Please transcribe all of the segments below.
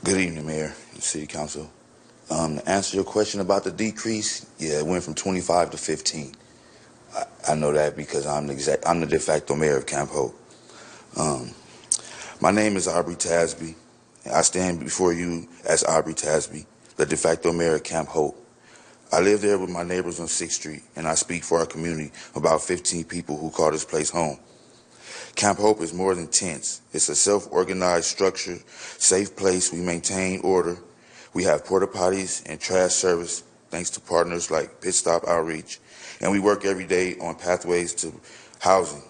Good evening, Mayor and City Council. To answer your question about the decrease, yeah, it went from 25 to 15. I know that because I'm the de facto mayor of Camp Hope. My name is Aubrey Tasby. I stand before you as Aubrey Tasby, the de facto mayor of Camp Hope. I live there with my neighbors on 6th Street, and I speak for our community, about 15 people who call this place home. Camp Hope is more than tents. It's a self-organized structure, safe place. We maintain order. We have porta-potties and trash service thanks to partners like Pit Stop Outreach, and we work every day on pathways to housing.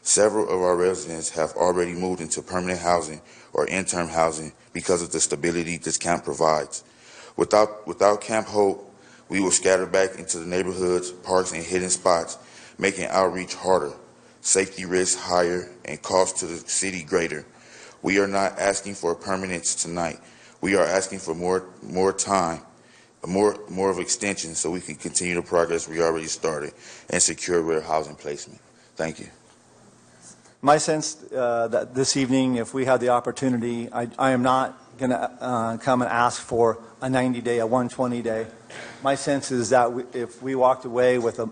Several of our residents have already moved into permanent housing or interim housing because of the stability this camp provides. Without Camp Hope, we will scatter back into the neighborhoods, parks, and hidden spots, making outreach harder, safety risks higher, and costs to the city greater. We are not asking for permanence tonight. We are asking for more time, more of extension, so we can continue the progress we already started and secure real housing placement. Thank you. My sense that this evening, if we had the opportunity, I am not going to come and ask for a 90-day, a 120-day. My sense is that if we walked away with a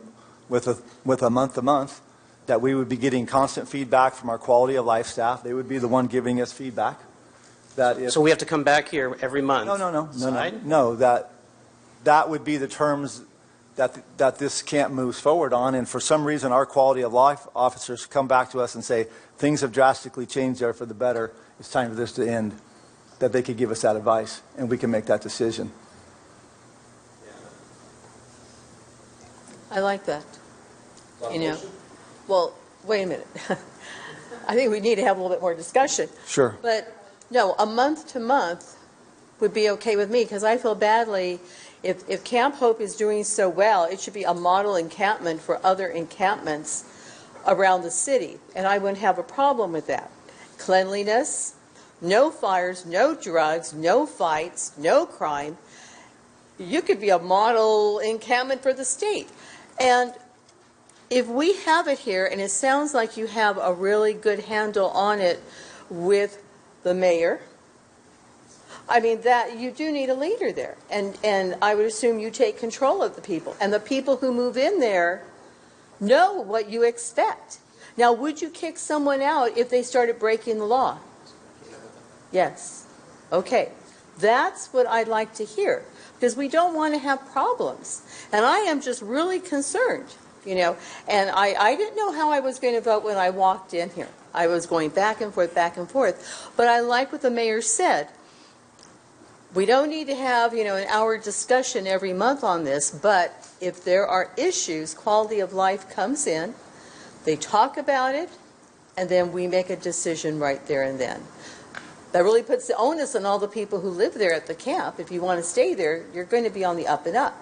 month-to-month, that we would be getting constant feedback from our quality of life staff. They would be the one giving us feedback. So we have to come back here every month? No. That would be the terms that this camp moves forward on, and for some reason our quality of life officers come back to us and say things have drastically changed there for the better, it's time for this to end, that they could give us that advice and we can make that decision. I like that. You know, well, wait a minute. I think we need to have a little bit more discussion. Sure. But no, a month to month would be okay with me, because I feel badly if Camp Hope is doing so well, it should be a model encampment for other encampments around the city, and I wouldn't have a problem with that. Cleanliness, no fires, no drugs, no fights, no crime. You could be a model encampment for the state. And if we have it here, and it sounds like you have a really good handle on it with the mayor, I mean, that you do need a leader there. And I would assume you take control of the people. And the people who move in there know what you expect. Now, would you kick someone out if they started breaking the law? Yes. Okay. That's what I'd like to hear, because we don't want to have problems. And I am just really concerned, you know. And I didn't know how I was going to vote when I walked in here. I was going back and forth, back and forth. But I like what the mayor said. We don't need to have, you know, an hour discussion every month on this, but if there are issues, quality of life comes in, they talk about it, and then we make a decision right there and then. That really puts the onus on all the people who live there at the camp. If you want to stay there, you're going to be on the up and up.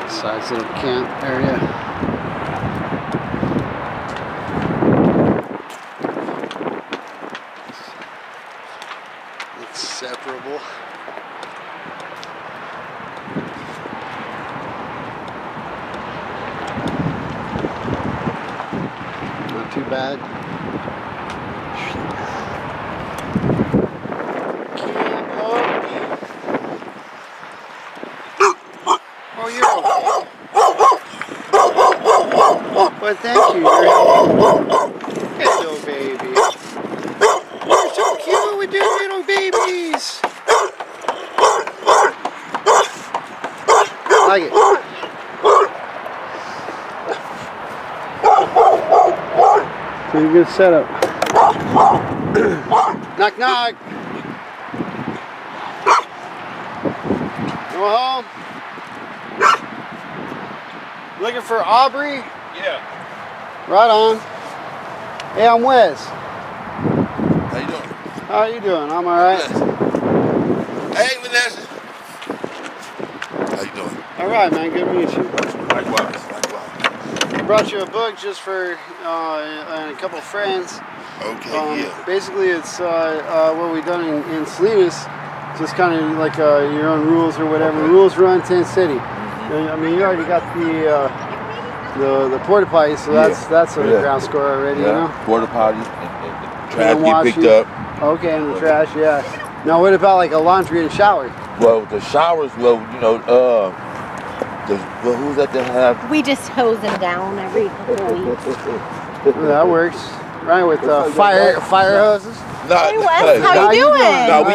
Size of the camp area. It's separable. Not too bad. Camp Hope. Oh, you're okay. Well, thank you. Hello, baby. You're so cute with your little babies. I like it. Pretty good setup. Knock, knock. Go home. Looking for Aubrey? Yeah. Right on. Hey, I'm Wes. How you doing? How are you doing? I'm alright. Hey, Vanessa. How you doing? Alright, man. Good to meet you. Likewise. I brought you a book just for and a couple of friends. Okay, yeah. Basically, it's what we've done in Salinas. Just kind of like your own rules or whatever. Okay. Rules run Tent City. I mean, you already got the porta potties, so that's a ground score already, you know. Porta potties and trash wash get picked you. up. Okay, and the trash, yeah. Now, what about like a laundry and shower? Well, the showers, well, you know, who's that have? We just hose them down every couple of weeks. That works, right? With fire hoses. Hey Wes, how you doing? No, we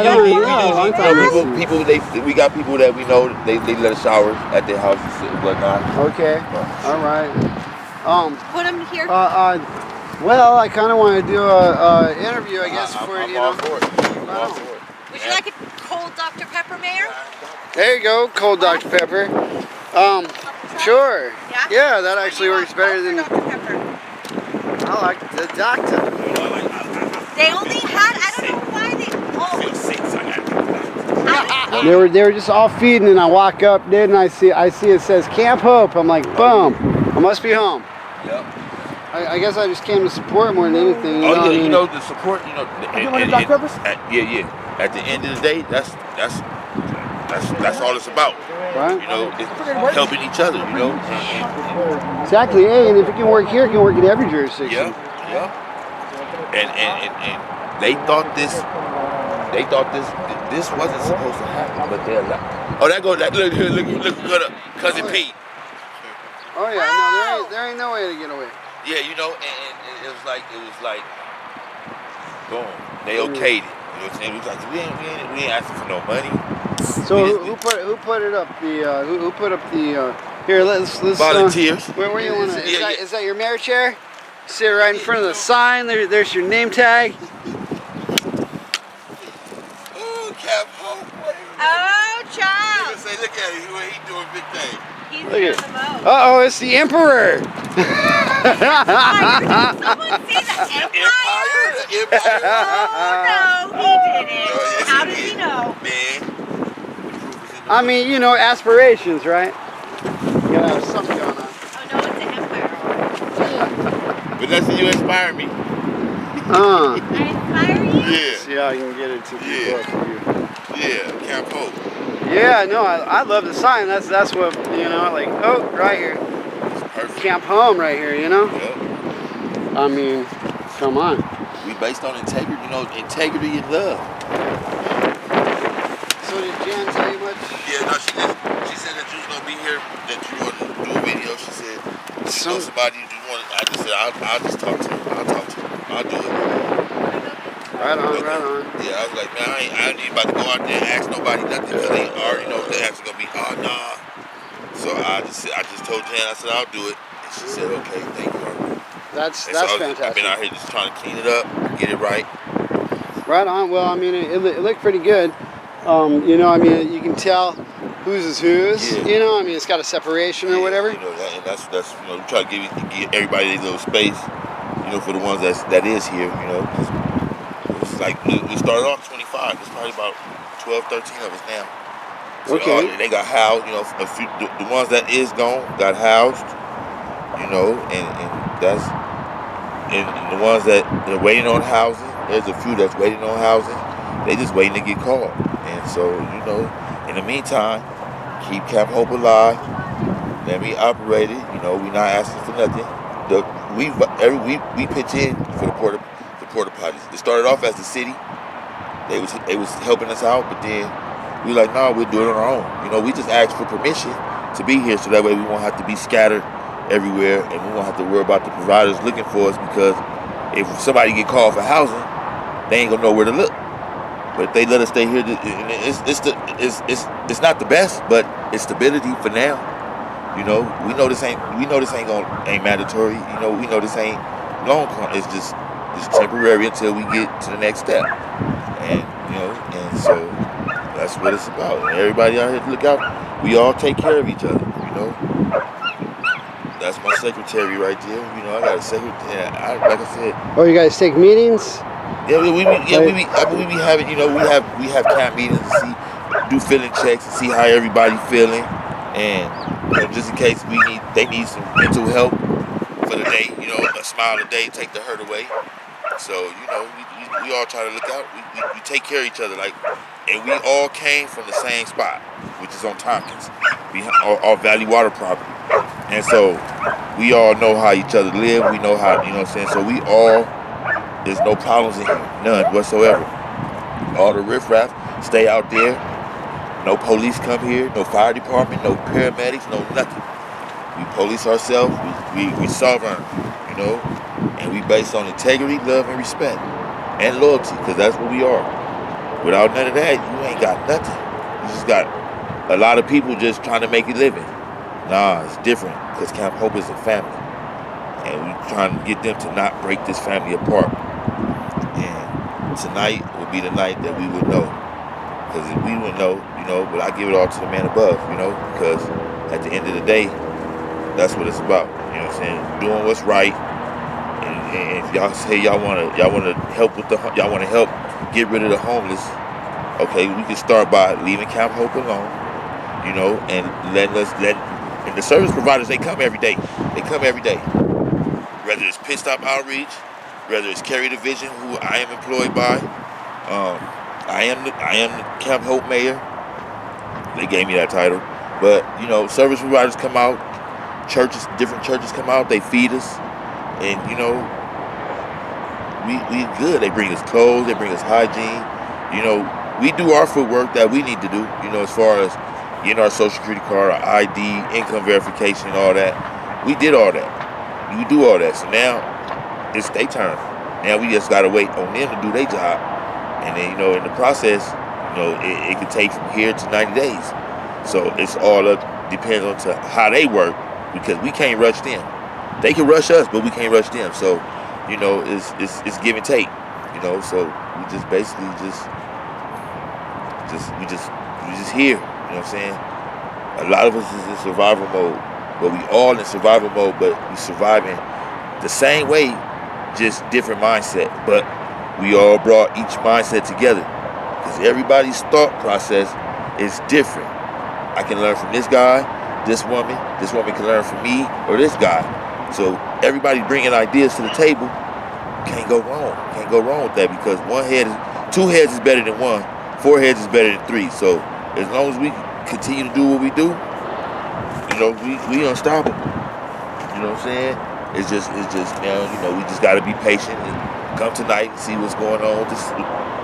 we got people that we know they let us shower at their house and whatnot. Okay, all right. Put them here. Well, I kind of want to do a interview, I guess, for you know. Would you like a cold Dr. Pepper, Mayor? There you go, cold Dr. Pepper. Sure. Yeah, that actually works better than. Dr. Pepper. I like the doctor. They only had, I don't know why They were just all feeding, and I walk up there and I see it says Camp Hope. I'm like, boom, I must be home. Yep. I guess I just came to support more than anything. You know the support. You know, yeah. At the end of the day, that's all it's about. Right. You know, it's helping each other. You know. Exactly. Hey, and if it can work here, it can work in every jurisdiction. Yeah. And they thought this wasn't supposed to happen, but they're like, look, cousin Pete. Oh yeah, no, there ain't no way to get away. Yeah, you know, and it was like, boom, they okayed it. You know what I'm saying? It was like we ain't asking for no money. So who put it up? Who put up the here? Let's volunteers. Where you want to? Is that your mayor chair? Sit right in front of the sign. There's your name tag. Oh, Cap Hope. Oh, child. Say, look at him. He doing big things. He's doing the most. Uh-oh, it's the Emperor. Someone see the Empire? Oh, no, he didn't. How did he know? Man. I mean, you know, aspirations, right? You gotta have something going on. Oh, no, it's the Empire. Vanessa, you inspire me. I inspire you? Yeah. See how I can get it to people up for you. Yeah, Camp Hope. Yeah, no, I love the sign. That's what, you know, like, oh, right here. Perfect. Camp Home right here, you know? Yep. I mean, come on. We based on integrity, you know, integrity and love. So did Jan tell you much? Yeah, no, she said that you was gonna be here, that you want to do a video. She said, you know somebody you want. I just said, I'll just talk to him. I'll talk to him. I'll do it. Right on. Yeah, I was like, man, I ain't about to go out there and ask nobody nothing because they already know the answer's gonna be, oh, nah. So I just told Jan, I said, I'll do it. And she said, okay, thank you, Aubrey. That's fantastic. I've been out here just trying to clean it up, get it right. Right on. Well, I mean, it looked pretty good. You know, I mean, you can tell whose is whose. Yeah. You know, I mean, it's got a separation or whatever. You know, and that's you know, we try to give everybody their little space. You know, for the ones that is here. You know, it's like we started off 25. There's probably about 12, 13 of us now. So Okay. they got housed. You know, a few, the ones that is gone got housed. You know, and that's and the ones that are waiting on housing. There's a few that's waiting on housing. They just waiting to get called. And so, you know, in the meantime, keep Camp Hope alive. Let me operate it. You know, we're not asking for nothing. We pitch in for the porta potties. It started off as the city. They was helping us out, but then we like, no, we'll do it on our own. You know, we just asked for permission to be here, so that way we won't have to be scattered everywhere, and we won't have to worry about the providers looking for us, because if somebody get called for housing, they ain't gonna know where to look. But if they let us stay here, it's not the best, but it's stability for now. You know, we know this ain't mandatory. You know, we know this ain't long term. It's just temporary until we get to the next step. And you know, and so that's what it's about. And everybody out here to look out. We all take care of each other. You know, that's my secretary right there. You know, I got a secretary. Like I said. Oh, you guys take meetings? Yeah, we be having, you know, we have camp meetings to do feeling checks and see how everybody feeling, and you know, just in case they need some mental help for the day, you know, a smile a day, take the hurt away. So you know, we all try to look out. We take care of each other, like, and we all came from the same spot, which is on Tompkins. behind our Valley Water property. And so we all know how each other live. We know how, you know what I'm saying? So we all, there's no problems in here, none whatsoever. All the riffraff stay out there. No police come here, no fire department, no paramedics, no nothing. We police ourselves, we sovereign, you know, and we based on integrity, love, and respect, and loyalty, because that's what we are. Without none of that, you ain't got nothing. You just got a lot of people just trying to make a living. Nah, it's different, because Camp Hope is a family, and we trying to get them to not break this family apart. And tonight will be the night that we would know. Because if we wouldn't know, you know, but I give it all to the man above, you know, because at the end of the day, that's what it's about. You know what I'm saying? Doing what's right. And if y'all say y'all wanna help with y'all wanna help get rid of the homeless, okay, we can start by leaving Camp Hope alone, you know, and and the service providers, they come every day. They come every day. Whether it's Pit Stop Outreach, whether it's Carry the Vision, who I am employed by. I am the Camp Hope mayor. They gave me that title. But, you know, service providers come out, different churches come out, they feed us. And, you know, we good. They bring us clothes, they bring us hygiene. You know, we do our footwork that we need to do, you know, as far as getting our social security card, our ID, income verification, all that. We did all that. We do all that. So now it's their turn. Now we just gotta wait on them to do their job. And then, you know, in the process, you know, it could take from here to 90 days. So it's all up, depends on to how they work, because we can't rush them. They can rush us, but we can't rush them. So, you know, it's give and take, you know. So we just basically we just here, you know what I'm saying? A lot of us is in survival mode, but we all in survival mode, but we surviving the same way, just different mindset. But we all brought each mindset together, because everybody's thought process is different. I can learn from this guy, this woman can learn from me, or this guy. So everybody bringing ideas to the table. Can't go wrong with that, because two heads is better than one, 4 heads is better than 3. So as long as we continue to do what we do, you know, we unstoppable. You know what I'm saying? It's just now, you know, we just gotta be patient and come tonight and see what's going on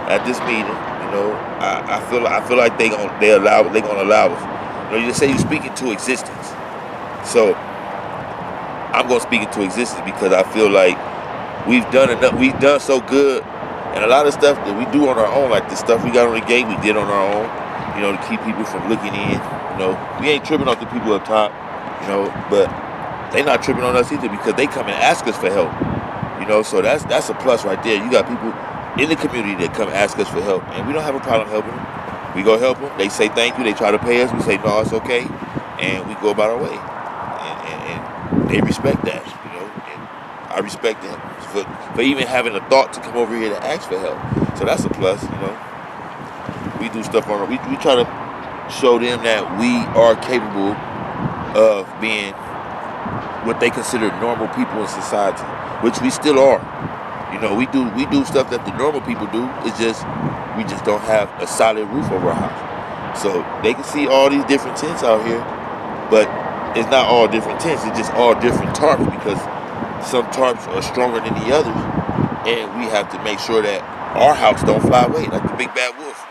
at this meeting. You know, I feel like they gonna allow us. You know, you just say you're speaking to existence. So I'm gonna speak into existence, because I feel like we've done enough. We've done so good, and a lot of stuff that we do on our own, like the stuff we got on the gate, we did on our own. You know, to keep people from looking in. You know, we ain't tripping off the people up top. You know, but they not tripping on us either, because they come and ask us for help. You know, so that's a plus right there. You got people in the community that come ask us for help, and we don't have a problem helping them. We go help them. They say thank you. They try to pay us. We say no, it's okay, and we go about our way. And they respect that. You know, and I respect them for even having a thought to come over here to ask for help. So that's a plus. You know, we do stuff on. We try to show them that we are capable of being what they consider normal people in society, which we still are. You know, we do stuff that the normal people do. It's just we just don't have a solid roof over our house. So they can see all these different tents out here, but it's not all different tents. It's just all different tarps, because some tarps are stronger than the others, and we have to make sure that our house don't fly away, like the big bad wolf.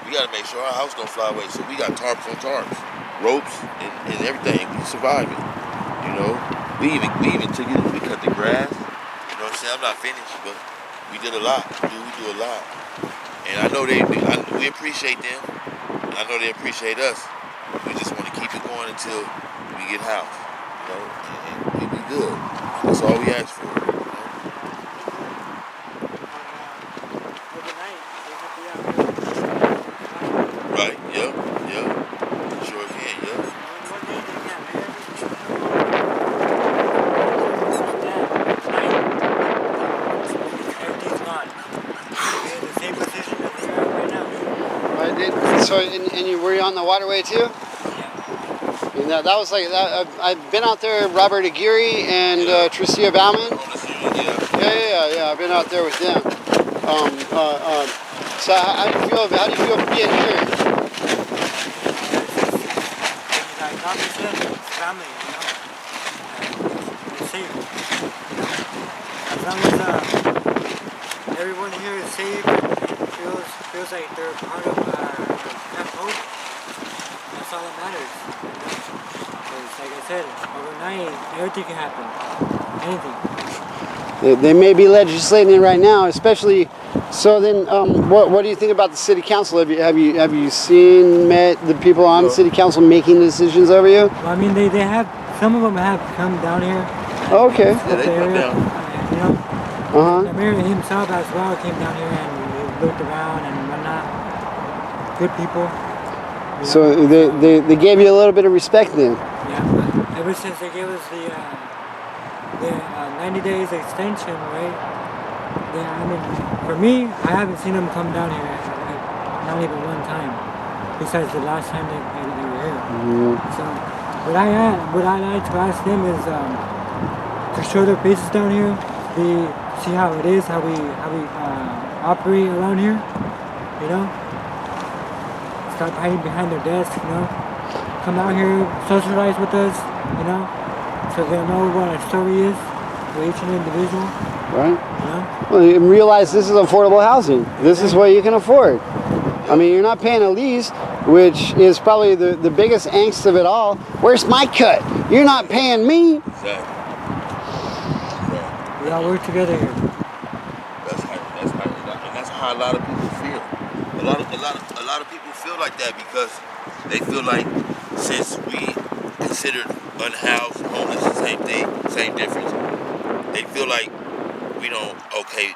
We got to make sure our house don't fly away. So we got tarps on tarps, ropes, and everything. We surviving. You know, we even took it. We cut the grass. You know what I'm saying? I'm not finished, but we did a lot. We do a lot. And I know we appreciate them. And I know they appreciate us. We just want to keep it going until we get housed. You know, and we be good. That's all we ask for. You know? Right, yep. Sure can, yep. So, and were you on the waterway too? Yeah. And that was like that. I've been out there. Robert Aguirre and Tricia Bauman. Yeah. I've been out there with them. So how do you feel being here? Aubrey said, it's family, you know. It's safe, you know. As long as everyone here is safe and feels like they're part of Camp Hope, that's all that matters, you know. Because like I said, overnight, everything can happen. Anything. They may be legislating it right now, especially. So then, what do you think about the city council? Have you met the people on the city council making decisions over you? Well, I mean, they have, some of them have come down here. Oh, okay. Yeah, they come down. You know, the mayor himself as well came down here and he looked around and whatnot. Good people. So they gave you a little bit of respect then. Yeah, ever since they gave us the 90 days extension, right? Yeah, I mean, for me, I haven't seen them come down here, like, not even one time, besides the last time they were here. So, what I like to ask them is to show their faces down here, see how it is, how we operate around here, you know? Stop hiding behind their desks, you know? Come out here, socialize with us, you know? So they'll know what our story is for each individual. Right. You know? Well, you realize this is affordable housing. This is what you can afford. I mean, you're not paying a lease, which is probably the biggest angst of it all. Where's my cut? You're not paying me. Exactly. We all work together here. That's how a lot of people feel. A lot of people feel like that because they feel like since we considered unhoused, homeless, the same thing, same difference. They feel like we don't, okay,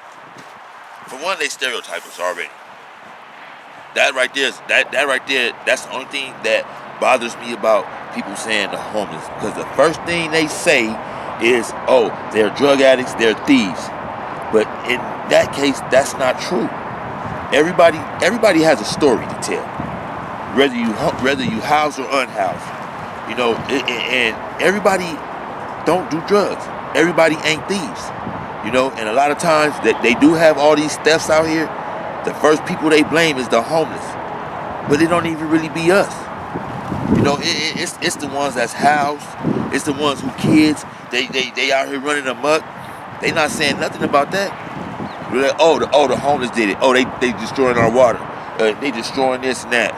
for one, they stereotype us already. That right there, that's the only thing that bothers me about people saying the homeless. Because the first thing they say is, oh, they're drug addicts, they're thieves. But in that case, that's not true. Everybody has a story to tell. Whether you house or unhoused. You know, and everybody don't do drugs. Everybody ain't thieves. You know, and a lot of times that they do have all these thefts out here, the first people they blame is the homeless. But it don't even really be us. You know, it's the ones that's housed. It's the ones who kids, they out here running amok. They not saying nothing about that. They're like, oh, the homeless did it. Oh, they destroying our water. They destroying this and that.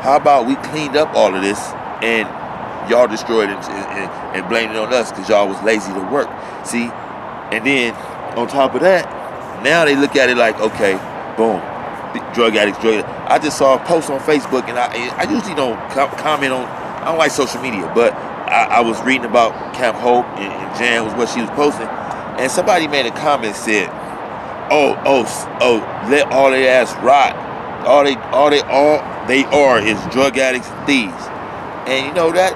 How about we cleaned up all of this and y'all destroyed it and blamed it on us because y'all was lazy to work. See? And then on top of that, now they look at it like, okay, boom, drug addicts. I just saw a post on Facebook, and I usually don't comment on, I don't like social media, but I was reading about Camp Hope, and Jan was what she was posting, and somebody made a comment said, oh, let all their ass rot. All they are is drug addicts and thieves. And you know, that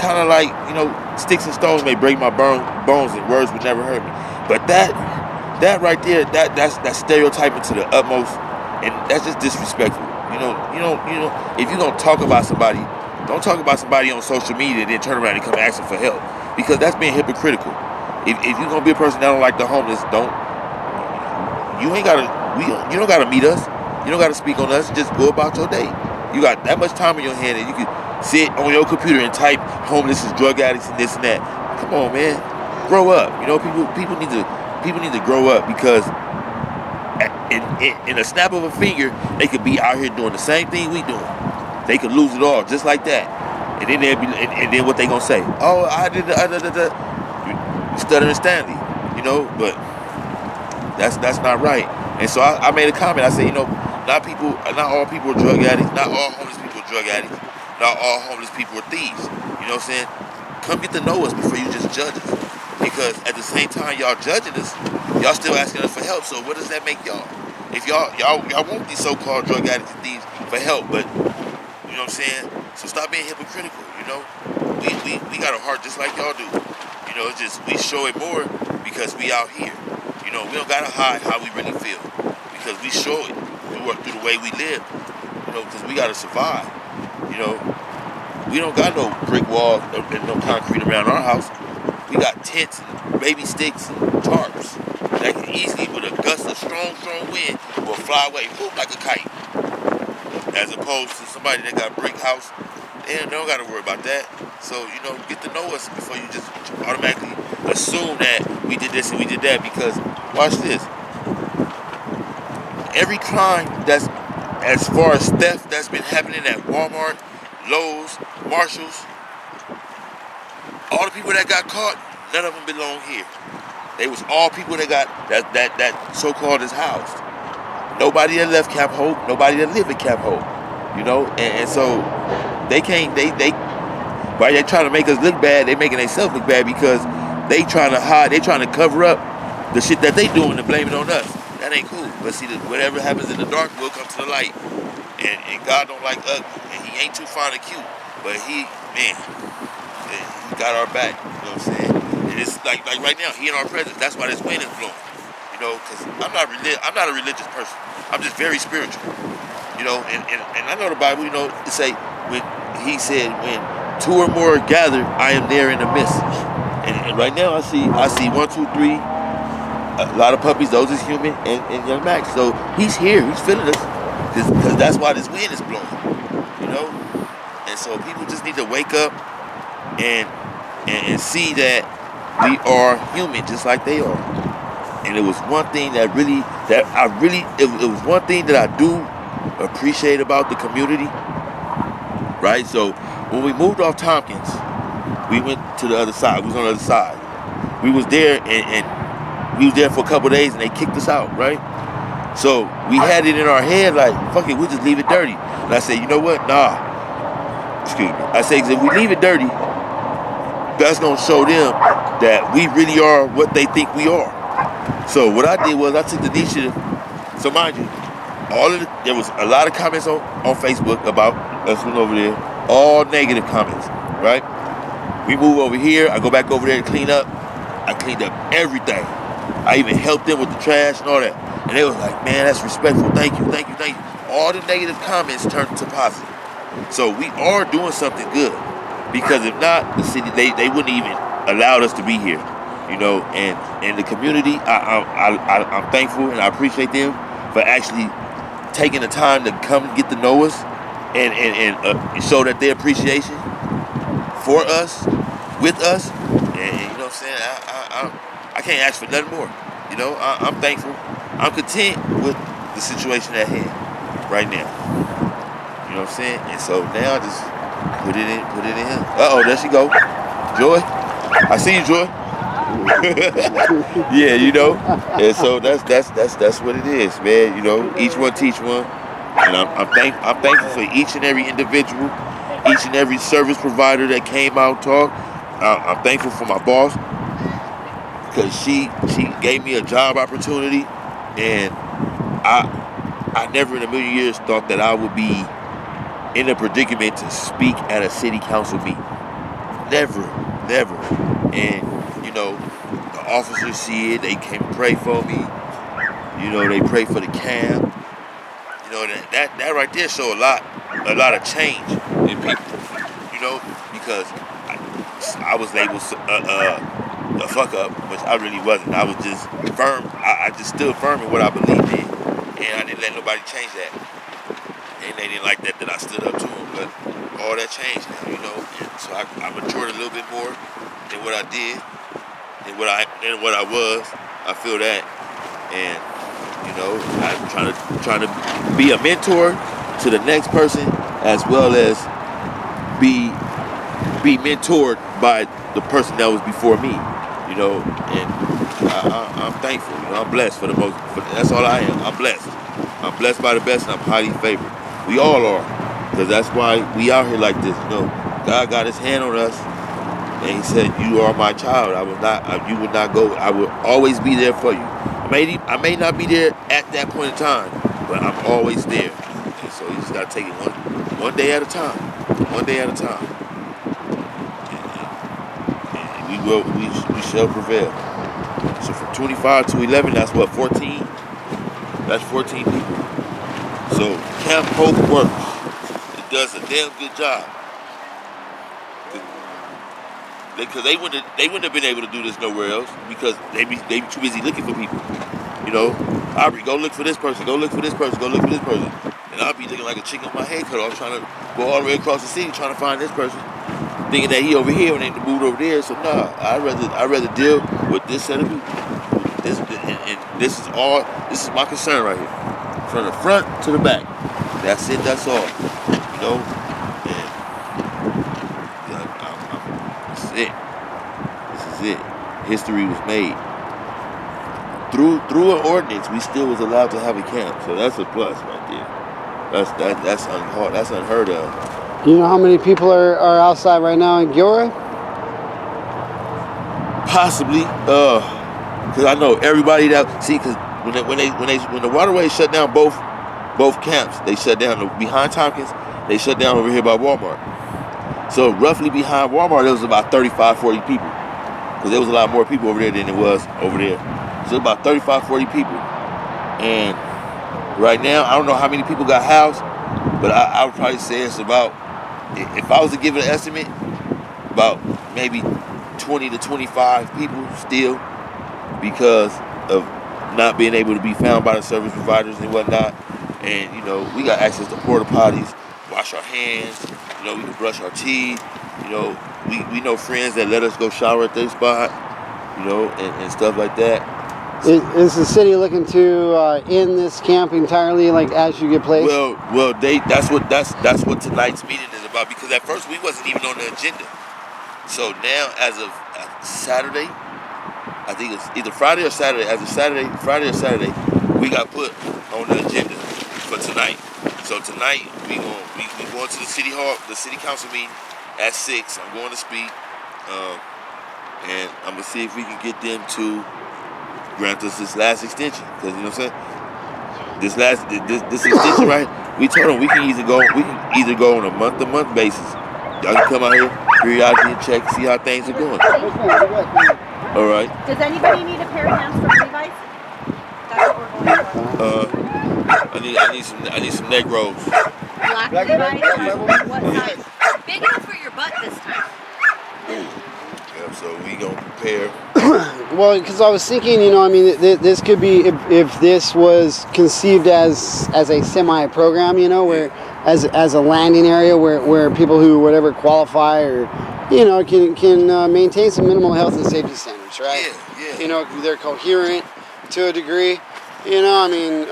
kind of like, you know, sticks and stones may break my bones and words would never hurt me. But that right there, that's stereotyping to the utmost, and that's just disrespectful. You know, if you're gonna talk about somebody, don't talk about somebody on social media and then turn around and come asking for help, because that's being hypocritical. If you're gonna be a person that don't like the homeless, you don't gotta meet us. You don't gotta speak on us. Just go about your day. You got that much time in your hand, and you can sit on your computer and type homeless is drug addicts and this and that. Come on, man, grow up. You know, people need to grow up, because in a snap of a finger, they could be out here doing the same thing we doing. They could lose it all just like that, and then and then what they gonna say? Oh, I did the stuttering Stanley, you know. But that's not right. And so I made a comment. I said, you know, not all people are drug addicts. Not all homeless people are drug addicts. Not all homeless people are thieves. You know what I'm saying? Come get to know us before you just judge us. Because at the same time y'all judging us, y'all still asking us for help. So what does that make y'all? If y'all want these so-called drug addicts and thieves for help, but you know what I'm saying? So stop being hypocritical, you know? We got a heart just like y'all do. You know, it's just we show it more because we out here. You know, we don't gotta hide how we really feel, because we show it through the way we live. You know, because we gotta survive. You know, we don't got no brick walls and no concrete around our house. We got tents and baby sticks and tarps that can easily, with a gust of strong wind, will fly away like a kite. As opposed to somebody that got a brick house, they they don't got to worry about that. So, get to know us before you just automatically assume that we did this and we did that. Because, watch this. Every crime that's, as far as theft that's been happening at Walmart, Lowe's, Marshalls, all the people that got caught, none of them belong here. They was all people that got, that so-called is housed. Nobody that left Camp Hope, nobody that lived at Camp Hope. And so they can't, while they trying to make us look bad, they making themselves look bad because they trying to hide, they trying to cover up the shit that they doing and blame it on us. That ain't cool. But see, whatever happens in the dark will come to the light. And God don't like ugly. And he ain't too fond of cute. But he got our back. You know what I'm saying? And it's like right now, he in our presence. That's why this wind is blowing. Because I'm not a religious person. I'm just very spiritual. And I know the Bible, it say, when he said, when two or more are gathered, I am there in the midst. And right now I see 1, 2, 3, a lot of puppies, those is human, and young Max. So he's here, he's feeling us. Because that's why this wind is blowing. And so people just need to wake up and see that we are human just like they are. And it was one thing it was one thing that I do appreciate about the community, right? So when we moved off Tompkins, we went to the other side. We was on the other side. We was there and we was there for a couple of days and they kicked us out, right? So we had it in our head like, fuck it, we'll just leave it dirty. And I said, you know what? Nah. Excuse me. I said, if we leave it dirty, that's gonna show them that we really are what they think we are. So what I did was I took the initiative. So mind you, there was a lot of comments on Facebook about us going over there. All negative comments, right? We move over here. I go back over there to clean up. I cleaned up everything. I even helped them with the trash and all that. And they was like, man, that's respectful. Thank you, thank you, thank you. All the negative comments turned into positive. So we are doing something good. Because if not, the city, they wouldn't even allowed us to be here. And the community, I'm thankful and I appreciate them for actually taking the time to come and get to know us and show that their appreciation for us, with us. And you know what I'm saying? I can't ask for nothing more. I'm thankful. I'm content with the situation at hand right now. You know what I'm saying? And so now I just put it in him. Uh-oh, there she go. Joy. I see you, Joy. Yeah, and so that's what it is, man. Each one teach one, and I'm thankful for each and every individual, each and every service provider that came out and talked. I'm thankful for my boss because she gave me a job opportunity, and I never in a million years thought that I would be in a predicament to speak at a city council meeting. Never. And the officers see it, they came to pray for me. They pray for the camp. That right there show a lot of change in people. Because I was labeled a fuck up, which I really wasn't. I was just firm. I just stood firm in what I believed in, and I didn't let nobody change that. And they didn't like that I stood up to them, but all that changed now, And so I matured a little bit more than what I did, than what I was. I feel that, and I'm trying to be a mentor to the next person, as well as be mentored by the person that was before me, And I'm thankful, I'm blessed for the most. That's all I am. I'm blessed. I'm blessed by the best, and I'm highly favored. We all are, because that's why we out here like this. God got His hand on us, and He said, "You are my child. You will not go. I will always be there for you. I may not be there at that point in time, but I'm always there." And so you just gotta take it one day at a time. One day at a time. And we shall prevail. So from 25 to 11, that's what, 14? That's 14 people. So Camp Hope works. It does a damn good job. Because they wouldn't have been able to do this nowhere else, because they be too busy looking for people. Aubrey, go look for this person. Go look for this person. Go look for this person. And I'll be looking like a chicken with my head cut off, trying to go all the way across the city trying to find this person, thinking that he over here and they moved over there. So nah, I'd rather deal with this set of people. And this is my concern right here, from the front to the back. That's it. That's all. You know. And this is it. This is it. History was made. Through an ordinance, we still was allowed to have a camp. So that's a plus right there. That's unheard of. You know how many people are outside right now in Gilroy? Possibly, because I know everybody that because when the waterway shut down both camps, they shut down behind Tompkins. They shut down over here by Walmart. So roughly behind Walmart, there was about 35, 40 people. Because there was a lot more people over there than it was over there. So about 35, 40 people. And right now, I don't know how many people got housed, but I would probably say it's about, if I was to give it an estimate, about maybe 20 to 25 people still, because of not being able to be found by the service providers and whatnot. And, you know, we got access to porta potties, wash our hands, you know, we can brush our teeth, you know, we know friends that let us go shower at their spot, you know, and stuff like that. Is the city looking to end this camp entirely, like as you get placed? Well, that's what tonight's meeting is about, because at first we wasn't even on the agenda. So now, as of Saturday, I think it's either Friday or Saturday. As of Friday or Saturday, we got put on the agenda for tonight. So tonight we going to the city hall, the city council meeting at 6. I'm going to speak, and I'm gonna see if we can get them to grant us this last extension. Because you know what I'm saying, this extension, right? We told them we can either go on a month-to-month basis. Y'all can come out here periodically and check, see how things are going. All right. Does anybody need a pair of hands for Levi's? That's what we're going for. I need some neck rolls. Black Levi's? What size? Big enough for your butt this time. Yeah, so we gonna prepare. Well, because I was thinking, you know, I mean, this could be, if this was conceived as a semi-program, you know, where as a landing area where people who whatever qualify or, you know, can maintain some minimal health and safety standards, right? Yeah. You know, they're coherent to a degree, you know, I mean,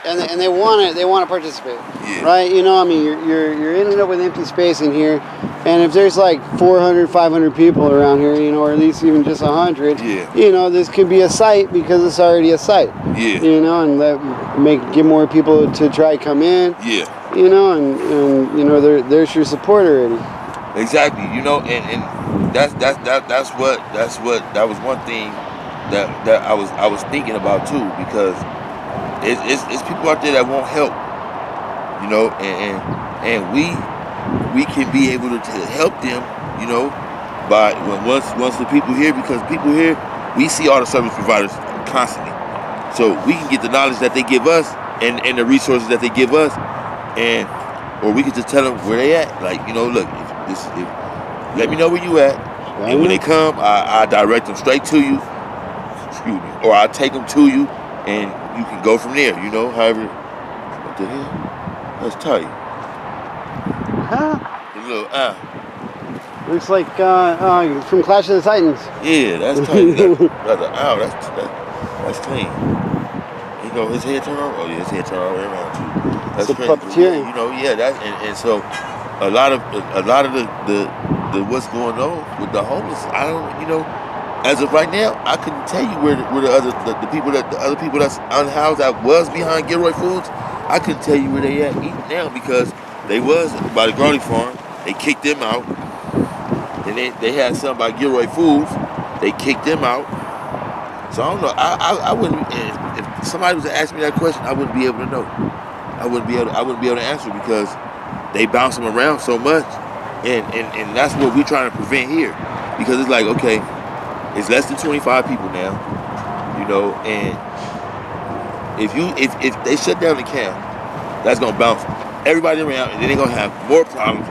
and they want to participate, Yeah. right? You know, I mean, you're ending up with empty space in here, and if there's like 400, 500 people around here, you know, or at least even just 100, Yeah. you know, this could be a site because it's already a site. Yeah. You know, and get more people to try come in. Yeah. You know, and you know, there's your support already. Exactly. You know, and that was one thing that I was thinking about too, because it's people out there that won't help. You know, and we can be able to help them, you know, by once the people here, because people here, we see all the service providers constantly, so we can get the knowledge that they give us and the resources that they give us, or we could just tell them where they at. Like, you know, look, if let me know where you at, and when they come, I direct them straight to you. Excuse me, or I take them to you, and you can go from there. You know, however. What the hell? That's tight. Huh? A little Looks like from Clash of the Titans. Yeah, that's tight. That's clean. You know, his head turn on. Oh yeah, his head turn all the way around too. That's It's a crazy. puppeteering. You know, yeah. That and so a lot of the what's going on with the homeless. I don't, you know, as of right now, I couldn't tell you where the other people that's unhoused that was behind Gilroy Foods. I couldn't tell you where they at eating now, because they was by the Grawley farm. They kicked them out. And they had some by Gilroy Foods. They kicked them out. So I don't know. I wouldn't. If somebody was to ask me that question, I wouldn't be able to know. I wouldn't be able to answer, because they bounce them around so much, and that's what we're trying to prevent here. Because it's like, okay, it's less than 25 people now, you know, and if they shut down the camp, that's gonna bounce everybody around, and then they're gonna have more problems,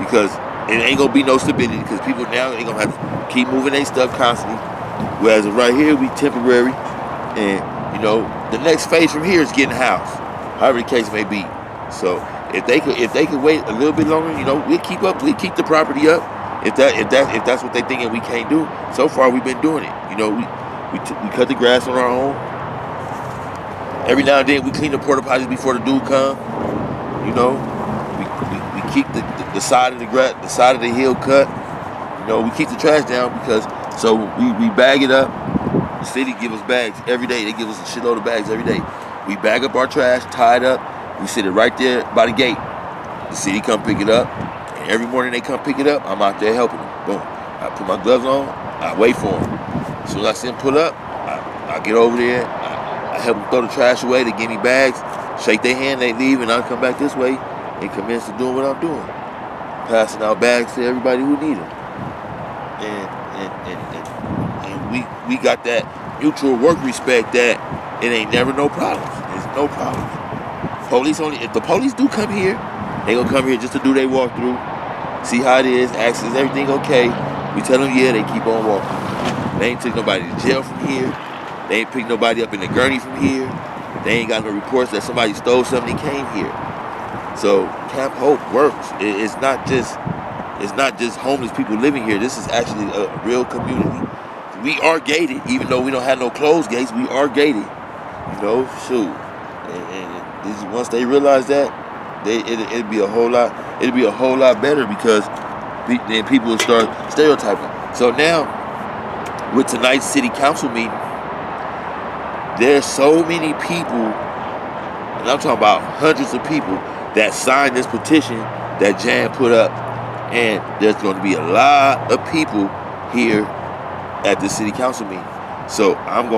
because it ain't gonna be no stability, because people now ain't gonna have to keep moving their stuff constantly. Whereas right here, we temporary, and you know, the next phase from here is getting housed. however the case may be. So if they could wait a little bit longer, we'll keep the property up. If that's what they thinking we can't do. So far we've been doing it. We cut the grass on our own. Every now and then we clean the porta potties before the dude come. We keep the side of the side of the hill cut. We keep the trash down so we bag it up. The city give us bags every day. They give us a shitload of bags every day. We bag up our trash, tie it up. We sit it right there by the gate. The city come pick it up. And every morning they come pick it up, I'm out there helping them. Boom. I put my gloves on. I wait for them. As soon as I see them pull up, I get over there. I help them throw the trash away. They give me bags. Shake their hand, they leave, and I'll come back this way and commence to doing what I'm doing. Passing out bags to everybody who need them. And we got that mutual work respect that it ain't never no problems. There's no problems. If the police do come here, they gonna come here just to do their walkthrough, see how it is, ask is everything okay. We tell them yeah, they keep on walking. They ain't took nobody to jail from here. They ain't picked nobody up in the gurney from here. They ain't got no reports that somebody stole something and came here. So Camp Hope works. It's not just homeless people living here. This is actually a real community. We are gated, even though we don't have no closed gates. We are gated. Shoot. And once they realize that, it'd be a whole lot. It'd be a whole lot better because then people will start stereotyping. So now, with tonight's city council meeting, there's so many people, and I'm talking about hundreds of people that signed this petition that Jan put up, and there's going to be a lot of people here at the city council meeting. So I'm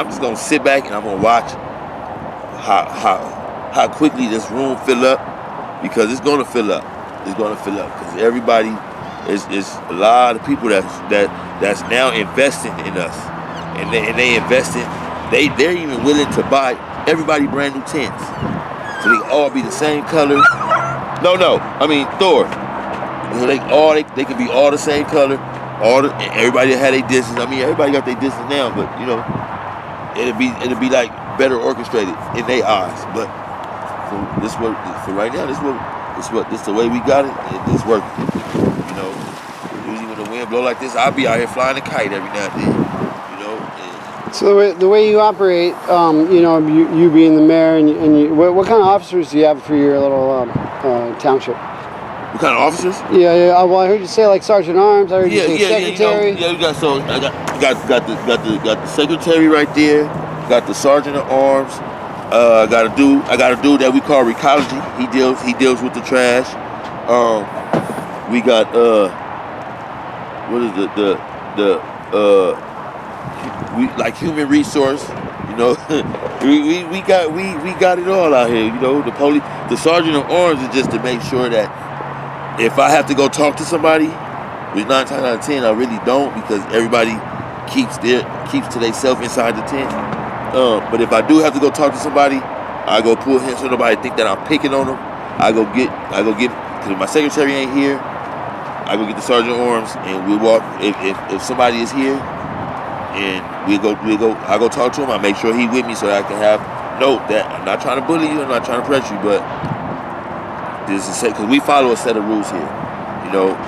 just gonna sit back and I'm gonna watch how quickly this room fill up, because it's gonna fill up. It's gonna fill up because everybody is a lot of people that's now investing in us, and they investing. They're even willing to buy everybody brand new tents, so they all be the same color. No, I mean Thor. They could be all the same color. Everybody had their distance. I mean, everybody got their distance now, but it'll be like better orchestrated in their eyes. But for right now, this the way we got it. It's working. Usually when the wind blow like this, I'll be out here flying a kite every now and then. So the way you operate, you being the mayor, and what kind of officers do you have for your little township? What kind of officers? Yeah. Well, I heard you say like Sergeant Arms. I heard you say secretary. We got the secretary right there. Got the Sergeant of Arms. I got a dude that we call Recology. He deals with the trash. We got what is we like human resource. we got it all out here. The police, the Sergeant of Arms is just to make sure that if I have to go talk to somebody, which 9 times out of 10 I really don't, because everybody keeps to themselves inside the tent. But if I do have to go talk to somebody, I go pull him so nobody think that I'm picking on them. I go get because my secretary ain't here. I go get the Sergeant of Arms and we walk. If somebody is here, and I go talk to him. I make sure he with me so that I can have note that I'm not trying to bully you, I'm not trying to press you, but this is because we follow a set of rules here,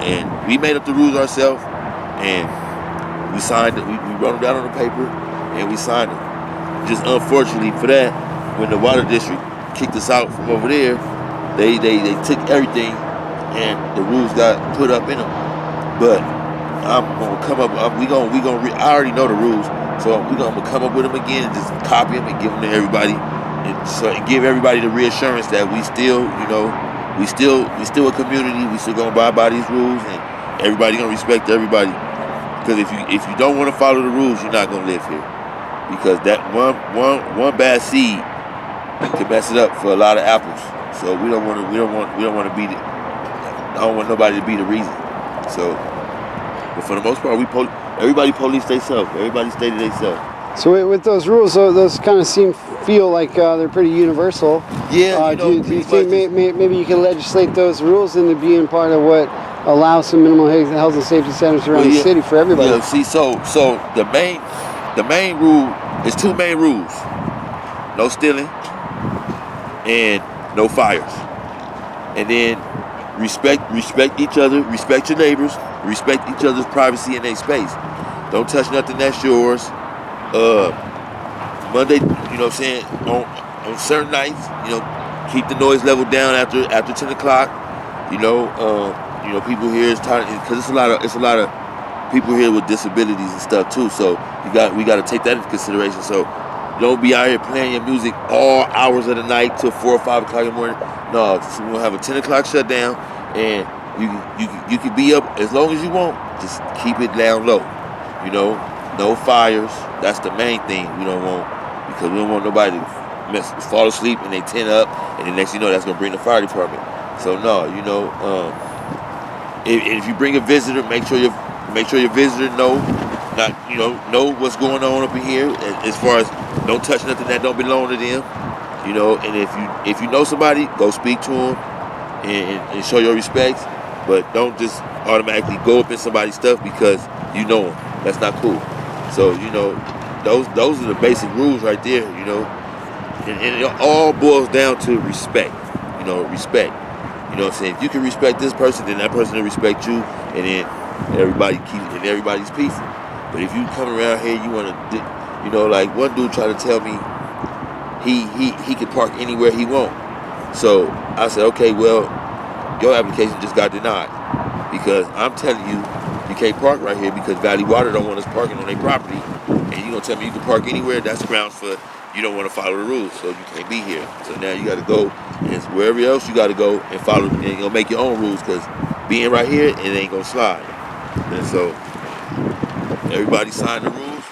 and we made up the rules ourselves, and we signed it. We wrote them down on the paper, and we signed them. Just unfortunately for that, when the water district kicked us out from over there, they took everything, and the rules got put up in them. But I'm gonna come up. I already know the rules, so we're gonna come up with them again and just copy them and give them to everybody, and give everybody the reassurance that we still a community. We still gonna abide by these rules, and everybody gonna respect everybody. Because if you don't want to follow the rules, you're not gonna live here. Because that one bad seed can mess it up for a lot of apples. So we don't want to be the. I don't want nobody to be the reason. So, but for the most part, everybody police themselves. Everybody stay to themselves. So with those rules, those kind of feel like they're pretty universal. Yeah. Do you think maybe you can legislate those rules into being part of what allows some minimal health and safety centers around the city for everybody? Yeah. See, so the main rule is 2 main rules: no stealing and no fires. And then respect each other, respect your neighbors, respect each other's privacy in their space. Don't touch nothing that's yours. Monday, you know what I'm saying, on certain nights, keep the noise level down after 10 o'clock. People here is tired because it's a lot of people here with disabilities and stuff too. So we got to take that into consideration. So don't be out here playing your music all hours of the night till 4 or 5 o'clock in the morning. No, so we're gonna have a 10 o'clock shutdown, and you can be up as long as you want. Just keep it down low. No fires. That's the main thing we don't want, because we don't want nobody to fall asleep and they tent up, and the next thing you know, that's gonna bring the fire department. So no, if you bring a visitor, make sure your visitor know what's going on up in here. As far as don't touch nothing that don't belong to them. And if you know somebody, go speak to them and show your respects. But don't just automatically go up in somebody's stuff because you know them. That's not cool. So those are the basic rules right there. And it all boils down to respect. Respect. You know what I'm saying? If you can respect this person, then that person will respect you, and then everybody's peaceful. But if you come around here, you want to, like one dude tried to tell me he can park anywhere he want. So I said, okay, well, your application just got denied, because I'm telling you, you can't park right here because Valley Water don't want us parking on their property, and you gonna tell me you can park anywhere? That's grounds for you don't want to follow the rules, so you can't be here. So now you got to go, and wherever else you got to go and follow, and make your own rules, because being right here, it ain't gonna slide. And so everybody sign the rules,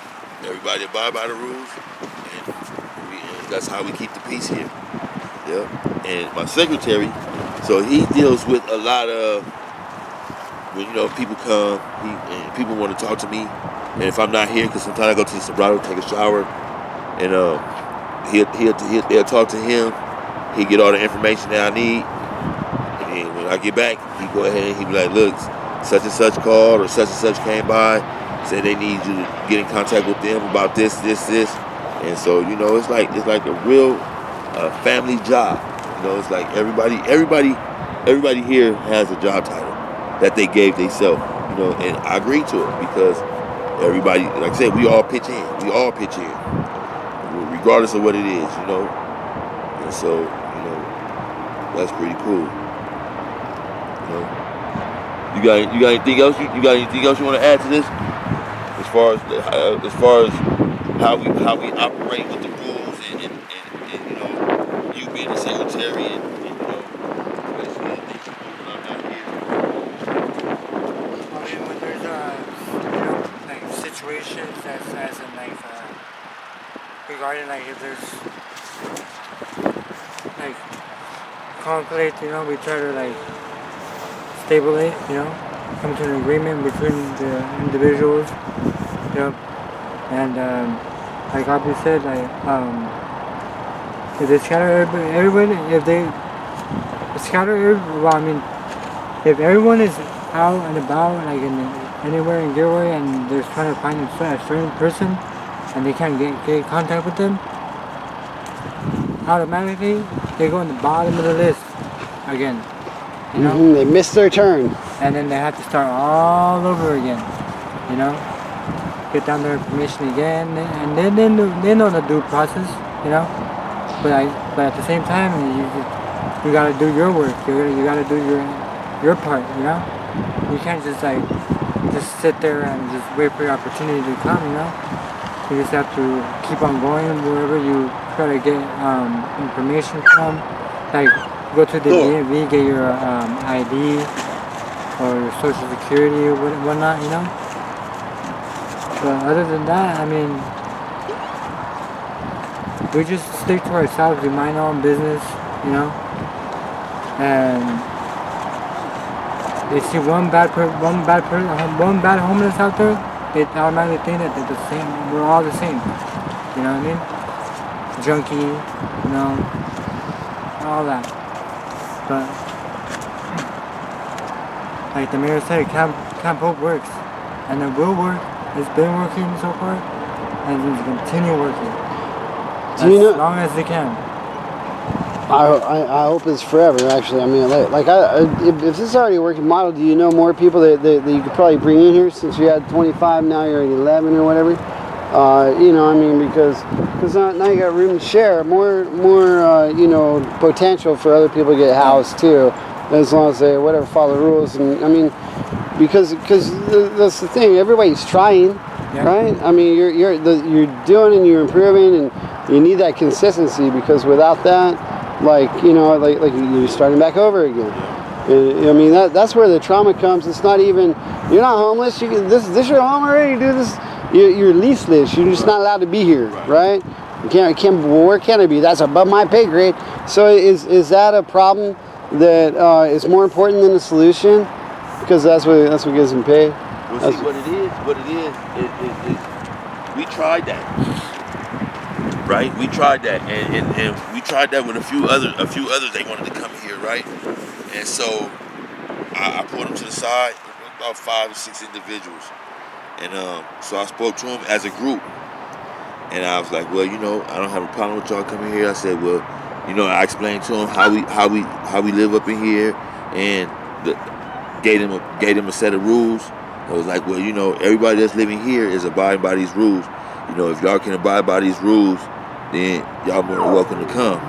everybody abide by the rules, and that's how we keep the peace here. Yep. And my secretary, so he deals with a lot of when people come, and people want to talk to me, and if I'm not here, because sometimes I go to the Sobrado, take a shower, and they'll talk to him. He get all the information that I need, and then when I get back, he go ahead and he be like, look, such and such called, or such and such came by, said they need you to get in contact with them about this, and so it's like a real family job. It's like everybody here has a job title that they gave themselves. And I agree to it, because everybody, like I said, we all pitch in, regardless of what it is. And so that's pretty cool. You got anything else? You got anything else you want to add to this? As far as how we operate with the rules, and you being the secretary, and basically when I'm not here. I mean, when there's like situations that's as in like regarding like if there's like conflict, we try to like stabilize, come to an agreement between the individuals, and like Aubrey said, like if they scatter everybody, if everyone is out and about, like anywhere in Gilroy, and they're trying to find a certain person, and they can't get in contact with them, automatically they go in the bottom of the list again. They missed their turn. And then they have to start all over again, get down their information again, and they know the due process, but at the same time, you gotta do your work, you gotta do your part, you can't just sit there and just wait for your opportunity to come, you just have to keep on going wherever you try to get information from, like go to the DMV, get your ID or your social security or whatnot, But other than that, we just stick to ourselves, we mind our own business, and they see one bad homeless out there, they automatically think that they're the same, we're all the same, junkie, all that. But like the mayor said, Camp Hope works, and it will work. It's been working so far, and it's continue working as long as they can. I hope it's forever. Actually, I mean, if this is already a working model, do you know more people that you could probably bring in here since you had 25, now you're at 11 or whatever? You know, I mean, because now you got room to share, more you know, potential for other people to get housed too, as long as they whatever follow the rules. And I mean, because that's the thing, everybody's trying, right? I mean, you're doing and you're improving, and you need that consistency, because without that, like, you know, like you're starting back over again. I mean, that's where the trauma comes. It's not even, you're not homeless. You can, this your home already. You do this. You're leaseless. You're just not allowed to be here, right? You can't. Well, where can I be? That's above my pay grade. So is that a problem that is more important than the solution? Because that's what gives them pay. Well, see, what it is, we tried that. Right, we tried that, and we tried that with a few others. They wanted to come here, right? And so I pulled them to the side, about 5 or 6 individuals, and so I spoke to them as a group, and I was like, well, you know, I don't have a problem with y'all coming here. I said, well, you know, I explained to them how we live up in here, and gave them a set of rules. I was like, well, you know, everybody that's living here is abiding by these rules. You know, if y'all can abide by these rules, then y'all more than welcome to come.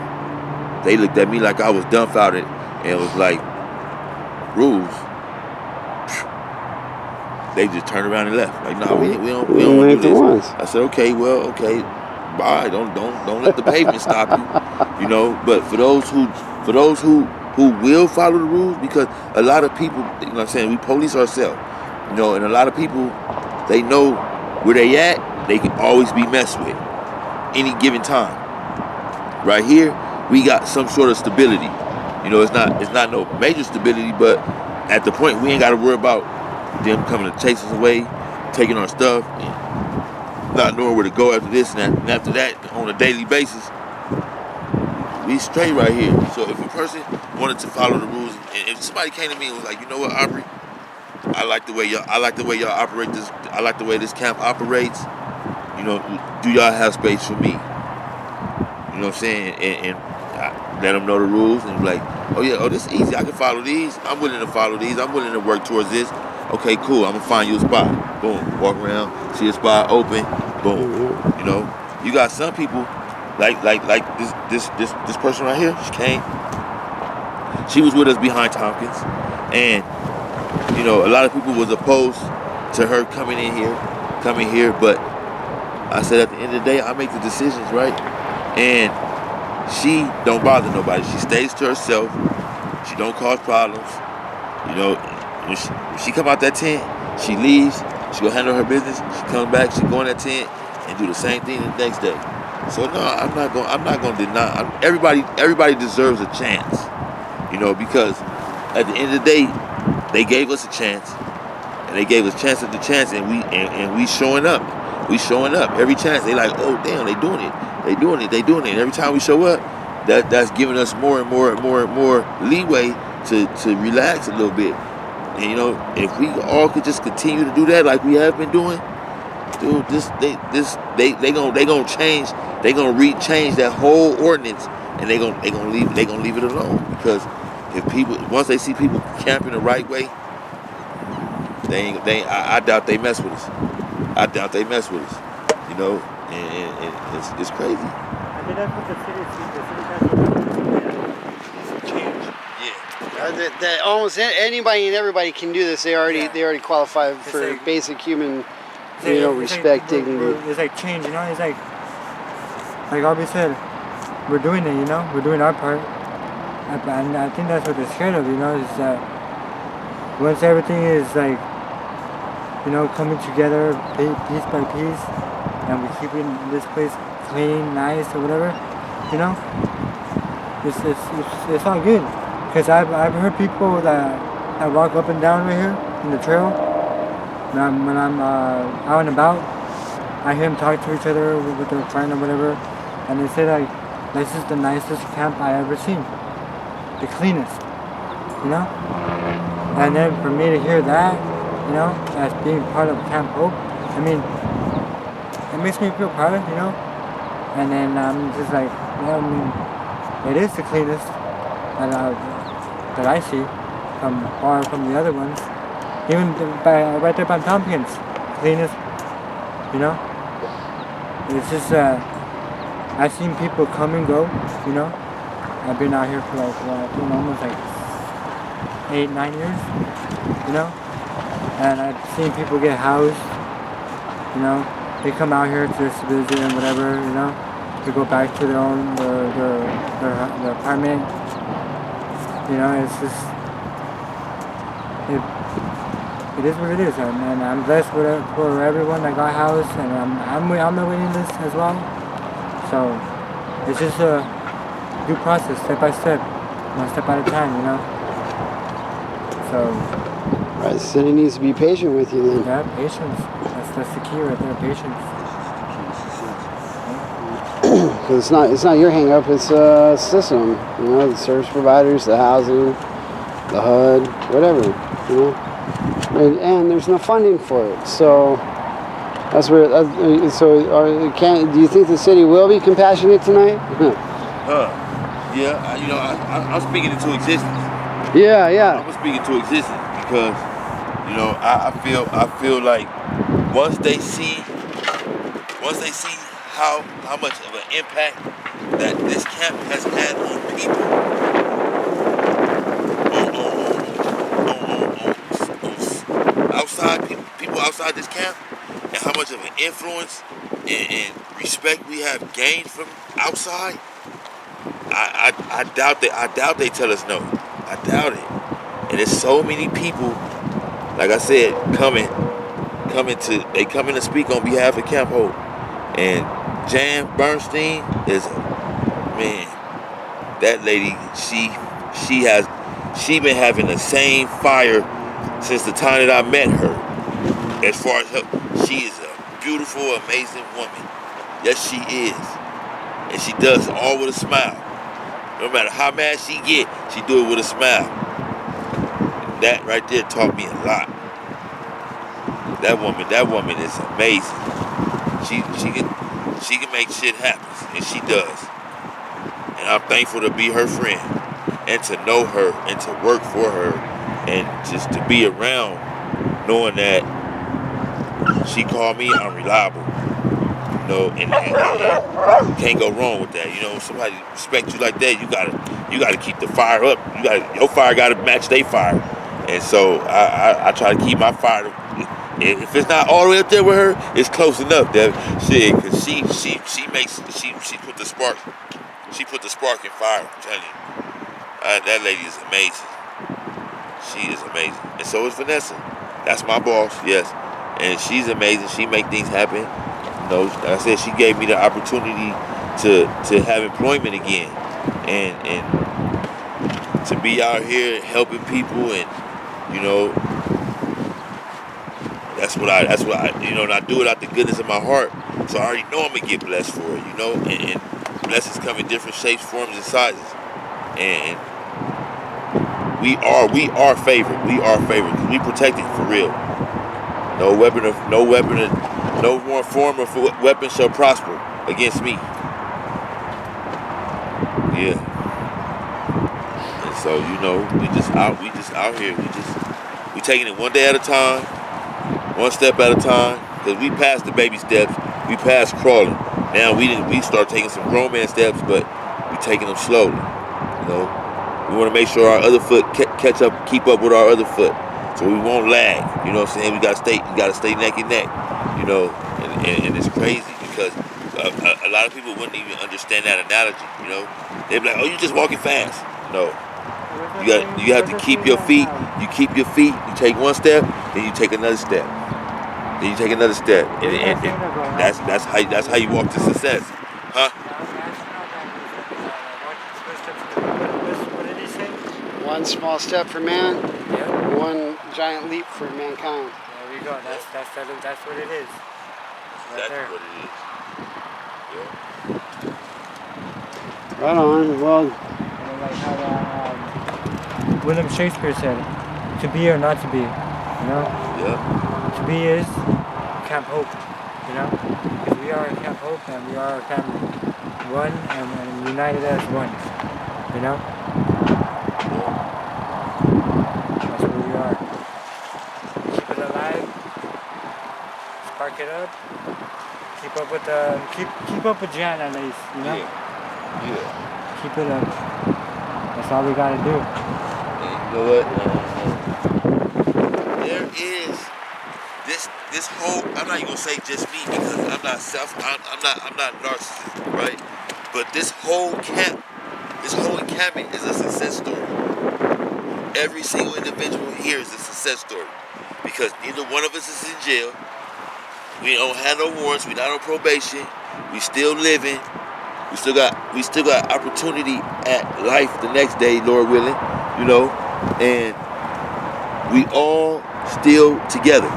They looked at me like I was dumbfounded and was like, rules? They just turned around and left. Like, no, we don't want to do this. I said, okay, bye. Don't let the pavement stop you. You know, but for those who will follow the rules, because a lot of people, you know what I'm saying, we police ourselves. You know, and a lot of people, they know where they at, they can always be messed with any given time. Right here, we got some sort of stability. You know, it's not no major stability, but at the point we ain't got to worry about them coming to chase us away, taking our stuff, and not knowing where to go after this and after that on a daily basis. We straight right here. So if a person wanted to follow the rules, and if somebody came to me and was like, you know what, Aubrey, I like the way y'all operate this. I like the way this camp operates. You know, do y'all have space for me? You know what I'm saying? And I let them know the rules and be like, this is easy. I can follow these. I'm willing to follow these. I'm willing to work towards this. Okay, cool. I'm gonna find you a spot. Boom. Walk around, see a spot open. Boom. You know, you got some people like this person right here. She came. She was with us behind Tompkins, and you know, a lot of people was opposed to her coming here, but I said at the end of the day, I make the decisions, right? And she don't bother nobody. She stays to herself. She don't cause problems. You know, when she come out that tent, she leaves. She go handle her business. She comes back. She go in that tent and do the same thing the next day. So no, I'm not gonna deny. Everybody deserves a chance. You know, because at the end of the day, they gave us a chance, and they gave us chance after chance, and we showing up. We showing up every chance. They like, oh damn, they doing it. Every time we show up, that's giving us more and more leeway to relax a little bit. And you know, if we all could just continue to do that like we have been doing, dude, they gonna change. They gonna change that whole ordinance, and they gonna leave it alone. Because if people, once they see people camping the right way, I doubt they mess with us. You know, and it's crazy. I mean, that's what the city has to change. Yeah. That almost anybody and everybody can do this. They already qualify for like, basic human, you know, respect, dignity. It's like change, you know. It's like Aubrey said, we're doing it, you know. We're doing our part, and I think that's what they're scared of, you know. Is that once everything is like, you know, coming together piece by piece, and we're keeping this place clean, nice, or whatever, you know, it's all good. Because I've heard people that walk up and down right here in the trail. When I'm out and about, I hear them talk to each other with their friend or whatever, and they say like, this is the nicest camp I ever seen, the cleanest, you know. And then for me to hear that, you know, as being part of Camp Hope, I mean, it makes me feel proud, you know. And then I'm just like, yeah, I mean, it is the cleanest that I see from the other ones. Even right there by Tompkins, cleanest. You know, it's just I've seen people come and go. You know, I've been out here for like almost like 8-9 years. You know, and I've seen people get housed. You know, they come out here to just visit and whatever. You know, to go back to their apartment. You know, it's just it is what it is, and I'm blessed for everyone that got housed, and I'm on the waiting list as well. So it's just a due process, step by step, one step at a time, you know. So Right, the city needs to be patient with you then. yeah, patience. That's the key right there, patience. Because it's not your hang up, it's a system. You know, the service providers, the housing, the HUD, whatever. You know, and there's no funding for it. So that's where. Do you think the city will be compassionate tonight? Yeah, I'm speaking into existence. Yeah. I'm speaking to existence because, I feel like once they see how much of an impact that this camp has had on people, on outside people outside this camp, and how much of an influence and respect we have gained from outside, I doubt they tell us no. I doubt it. And there's so many people, like I said, coming to speak on behalf of Camp Hope. And Jan Bernstein is man. That lady, she been having the same fire since the time that I met her. As far as her, she is a beautiful, amazing woman. Yes, she is. And she does it all with a smile. No matter how mad she get, she do it with a smile. And that right there taught me a lot. That woman is amazing. She can make shit happen, and she does. And I'm thankful to be her friend, and to know her, and to work for her, and just to be around, knowing that she called me unreliable. And can't go wrong with that. When somebody respect you like that, you gotta keep the fire up. Your fire gotta match their fire. And so I try to keep my fire. If it's not all the way up there with her, it's close enough. That shit, cause she put the spark. She put the spark in fire. I'm telling you, that lady is amazing. She is amazing, and so is Vanessa. That's my boss, yes, and she's amazing. She make things happen. Like I said, she gave me the opportunity to have employment again, and to be out here helping people, and that's what I and I do it out the goodness of my heart. So I already know I'm gonna get blessed for it, and blessings come in different shapes, forms, and sizes, and we are favored. We are favored because we protected for real. No more form of weapon shall prosper against me. Yeah. And so we just out here. We taking it one day at a time, one step at a time. Because we passed the baby steps, we passed crawling. Now we start taking some grown man steps, but we taking them slowly. We want to make sure our other foot keep up with our other foot, so we won't lag. You know what I'm saying? We gotta stay neck and neck. And it's crazy because a lot of people wouldn't even understand that analogy. They'd be like, "Oh, you just walking fast." No, you have to keep your feet. You keep your feet. You take one step, then you take another step. Then you take another step, and that's how you walk to success, huh? One small step for man, one giant leap for mankind. There we go. That's what it is. That's there. what it is. Yeah. Right on. Well, Like how William Shakespeare said, "To be or not to be." Yeah. To be is Camp Hope. Because we are Camp Hope and we are a family, one and united as one. You know? That's where we are. Keep it alive. Spark it up. Keep up with Jan at least, you know? Yeah. Keep it up. That's all we gotta do. And you know what? There is this whole. I'm not even gonna say just me because I'm not narcissist, right? But this whole encampment is a success story. Every single individual here is a success story because neither one of us is in jail. We don't have no warrants. We're not on probation. We still living. We still got opportunity at life the next day, Lord willing, you know, and we all still together.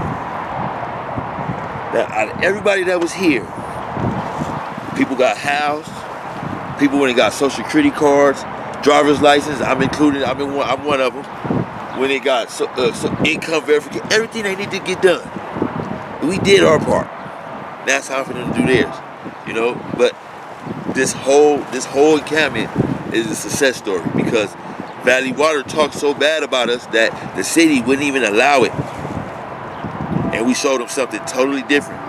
Now, out of everybody that was here, people got housed. People when they got social security cards, driver's license. I'm included. I'm one of them. When they got income verification, everything they need to get done. We did our part. Now it's time for them to do theirs, you know. But this whole encampment is a success story because Valley Water talked so bad about us that the city wouldn't even allow it, and we showed them something totally different.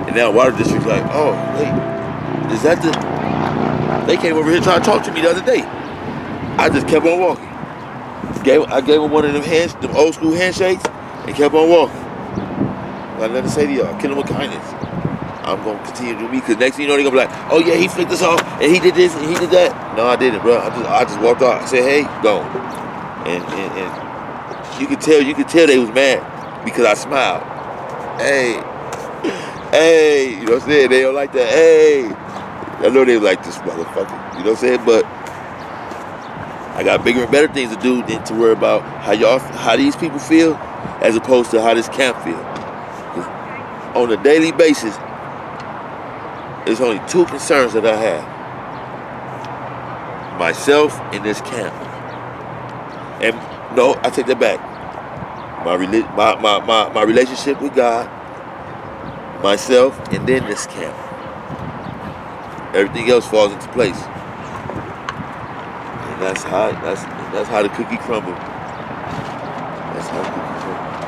And now Water District's like, oh wait, is that the? They came over here trying to talk to me the other day. I just kept on walking. I gave them one of them old school handshakes, and kept on walking. I got nothing to say to y'all. Kill them with kindness. I'm gonna continue to do me because next thing you know they're gonna be like, oh yeah, he flicked us off and he did this and he did that. No, I didn't, bro. I just walked out. I said, hey, go. And you could tell they was mad because I smiled. Hey, you know what I'm saying? They don't like that. Hey, I know they like this motherfucker. You know what I'm saying? But I got bigger and better things to do than to worry about how these people feel, as opposed to how this camp feel. On a daily basis, there's only two concerns that I have. Myself and this camp. And no, I take that back. My relationship with God, myself, and then this camp. Everything else falls into place. And that's how the cookie crumbles. That's how the cookie crumbles.